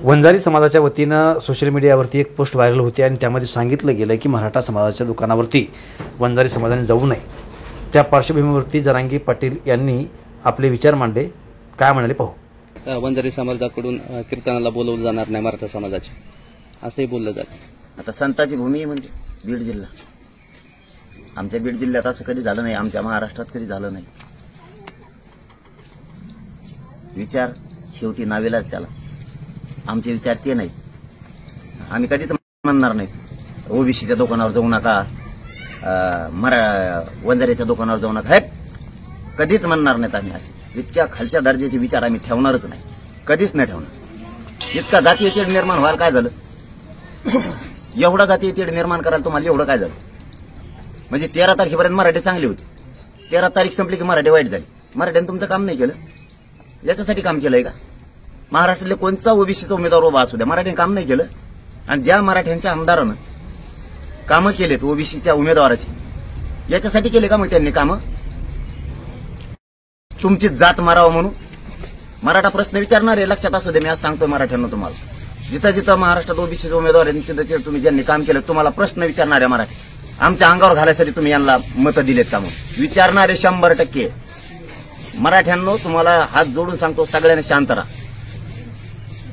वंजारी समाजाच्या वतीनं सोशल मीडियावरती एक पोस्ट व्हायरल होती आणि त्यामध्ये सांगितलं गेलं की मराठा समाजाच्या दुकानावरती वंजारी समाजाने जाऊ नये। त्या पार्श्वभूमीवरती जरांगे पाटील यांनी आपले विचार मांडले। काय म्हणाले पाहू। वंजारी समाजाकडून कीर्तनाला बोलवलं जाणार नाही मराठा समाजाचे, असंही बोललं जातं। आता संताची भूमी म्हणजे बीड जिल्हा, आमच्या बीड जिल्ह्यात असं कधी झालं नाही, आमच्या महाराष्ट्रात कधी झालं नाही। विचार शेवटी नावेलाच त्याला, आमचे विचार ते नाही। आम्ही कधीच म्हणणार नाही ओबीसीच्या दुकानावर जाऊ नका, वंजारीच्या दुकानावर जाऊ नका, कधीच म्हणणार नाहीत आम्ही। असे इतक्या खालच्या दर्जाचे विचार आम्ही ठेवणारच नाही, कधीच नाही ठेवणार। इतका जातीय तेढ निर्माण व्हायला काय झालं? एवढा जातीय तेढ निर्माण करायला तुम्हाला एवढं काय झालं? म्हणजे 13 तारखेपर्यंत मराठी चांगली होती, 13 तारीख संपली की मराठी वाईट झाली। मराठ्याने तुमचं काम नाही केलं, याच्यासाठी काम केलंय का? महाराष्ट्रातले कोणता ओबीसीचा उमेदवार उभा असू द्या, मराठीने काम नाही केलं। आणि ज्या मराठ्यांच्या आमदारानं कामं केलेत ओबीसीच्या उमेदवाराची, याच्यासाठी केले का मग त्यांनी कामं? तुमची जात मारावं म्हणून मराठा प्रश्न विचारणार आहे, लक्षात असू दे। मी आज सांगतोय मराठ्यांना, तुम्हाला जिथं जिथं महाराष्ट्रात ओबीसीचे उमेदवार आहेत तिथं तुम्ही ज्यांनी काम केलं तुम्हाला प्रश्न विचारणारे मराठी, आमच्या अंगावर घालायसाठी तुम्ही यांना मतं दिलेत का म्हणून विचारणारे 100%। मराठ्यांनो, तुम्हाला हात जोडून सांगतो, सगळ्यांनी शांत राहा।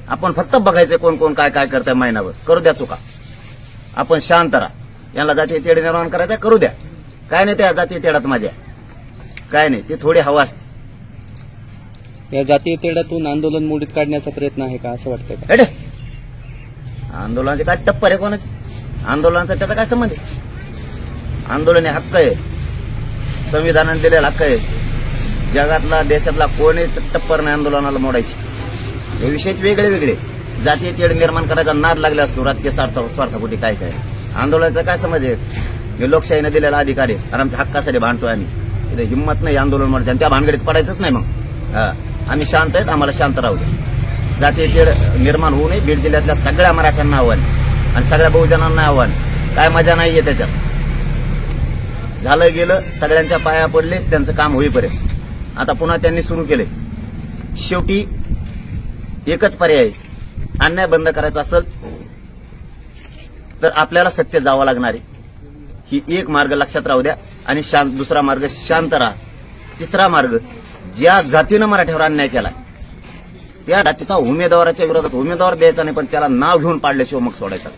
आपण फक्त बघायचं कोण कोण काय काय करतंय, महिनाभर करू द्या चुका, आपण शांत राहा। यांना जातीय तेढ निर्माण करायचं करू द्या, काय नाही त्या जातीय तेढात माझ्या काय नाही, ते थोडी हवा असते। या जातीय तेढातून आंदोलन मोडीत काढण्याचा प्रयत्न आहे का असं वाटतंय का? अरे आंदोलनाचे काय टप्पर आहे कोणाचे? आंदोलनाचा त्याचा काय संबंध आहे? आंदोलन हे हक्क आहे, संविधानाने दिलेला हक्क आहे। जगातला देशातला कोणीच टप्पर नाही आंदोलनाला मोडायची। हे विषयच वेगळे वेगळे, जातीय तेढ निर्माण करायचा नाद लागला असतो राजकीय स्वार्थापोटी। काय काय आंदोलनाचा काय समज आहे? हे लोकशाहीने दिलेला अधिकार आहे आणि आमच्या हक्कासाठी भांडतोय आम्ही। इथे हिंमत नाही आंदोलन म्हणते आणि त्या भानगडीत पडायचंच नाही। मग आम्ही शांत आहेत, आम्हाला शांत राहू दे। जातीय तेढ निर्माण होऊ नये, बीड जिल्ह्यातल्या सगळ्या मराठ्यांना आव्हान आणि सगळ्या बहुजनांना आव्हान। काय मजा नाहीये त्याच्यात, झालं गेलं, सगळ्यांच्या पाया पडले, त्यांचं काम होईपर्यंत। आता पुन्हा त्यांनी सुरू केले। शेवटी एकच पर्याय आहे, अन्याय बंद करायचा असेल तर आपल्याला सत्य जावं लागणार आहे। ही एक मार्ग लक्षात राहू द्या। आणि दुसरा मार्ग शांत राहा। तिसरा मार्ग, ज्या जातीनं मराठ्यावर अन्याय केला त्या जातीचा उमेदवाराच्या विरोधात उमेदवार द्यायचा नाही, पण त्याला नाव घेऊन पाडल्याशिवाय मग सोडायचा,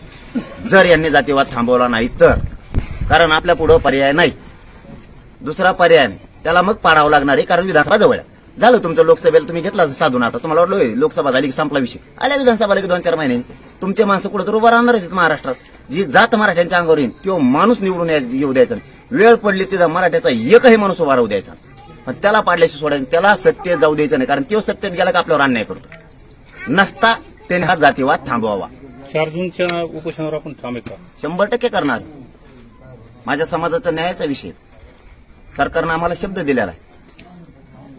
जर यांनी जातीवाद थांबवला नाही तर। कारण आपल्या पुढं पर्याय नाही, दुसरा पर्याय नाही, त्याला मग पाडावं लागणार आहे। कारण विधानसभा जवळ झालं तुमचं, लोकसभेला तुम्ही घेतला साधून, आता तुम्हाला वाटलं लोकसभा झाली की संपला विषय, आल्या विधानसभा की 2-4 महिने तुमचे माणसं कुठं तर उभं राहणार आहेत महाराष्ट्रात। जी जात मराठ्यांच्या अंगावर येईल तो माणूस निवडून येऊ द्यायचा नाही। वेळ पडली तिथं मराठ्याचा एकही माणूस उभा राहू द्यायचा, पण त्याला पाडल्याशी सोडायचं, त्याला सत्य जाऊ द्यायचं नाही। कारण तो सत्तेत गेला का आपल्यावर अन्याय करतो नसता, त्याने हा जातीवाद थांबवावा। 4 जूनच्या उपोषणावर आपण थांबेल का? 100% करणार। माझ्या समाजाचा न्यायाचा विषय, सरकारनं आम्हाला शब्द दिलेला आहे।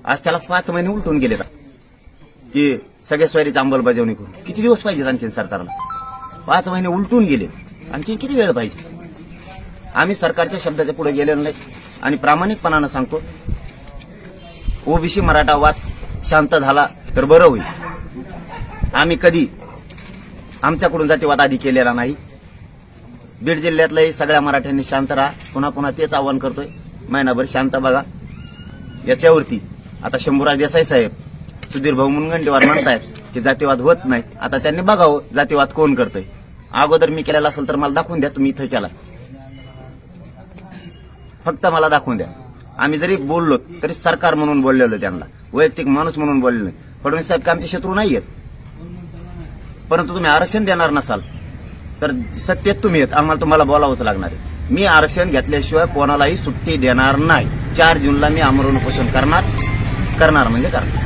आज त्याला 5 महिने उलटून गेले की सगळ्या स्वारीची अंमलबजावणी करून। किती दिवस पाहिजे आणखी सरकारला? 5 महिने उलटून गेले, आणखी किती वेळ पाहिजे? आम्ही सरकारच्या शब्दाच्या पुढे गेलेलो नाही आणि प्रामाणिकपणानं सांगतो, ओबीसी मराठा वाद शांत झाला तर बरं होईल। आम्ही कधी आमच्याकडून जातीवाद आधी केलेला नाही। बीड जिल्ह्यातल्याही सगळ्या मराठ्यांनी शांत राहा, पुन्हा पुन्हा तेच आवाहन करतोय, महिनाभर शांत बघा। याच्यावरती आता शंभूराज देसाई साहेब, सुधीर भाऊ मुनगंटीवार म्हणतायत की जातीवाद होत नाही। आता त्यांनी बघावं जातीवाद कोण करतंय। अगोदर मी केलेला असेल तर मला दाखवून द्या, तुम्ही इथं केला, फक्त मला दाखवून द्या। आम्ही जरी बोललो तरी सरकार म्हणून बोललेलो, त्यांना वैयक्तिक माणूस म्हणून बोललेलो नाही। फडणवीस साहेब आमचे शत्रू नाहीयेत, परंतु तुम्ही आरक्षण देणार नसाल तर सत्तेत तुम्ही येत, आम्हाला तुम्हाला बोलावंच लागणार आहे। मी आरक्षण घेतल्याशिवाय कोणालाही सुट्टी देणार नाही। 4 जूनला मी आमरण उपोषण करणार म्हणजे करणार।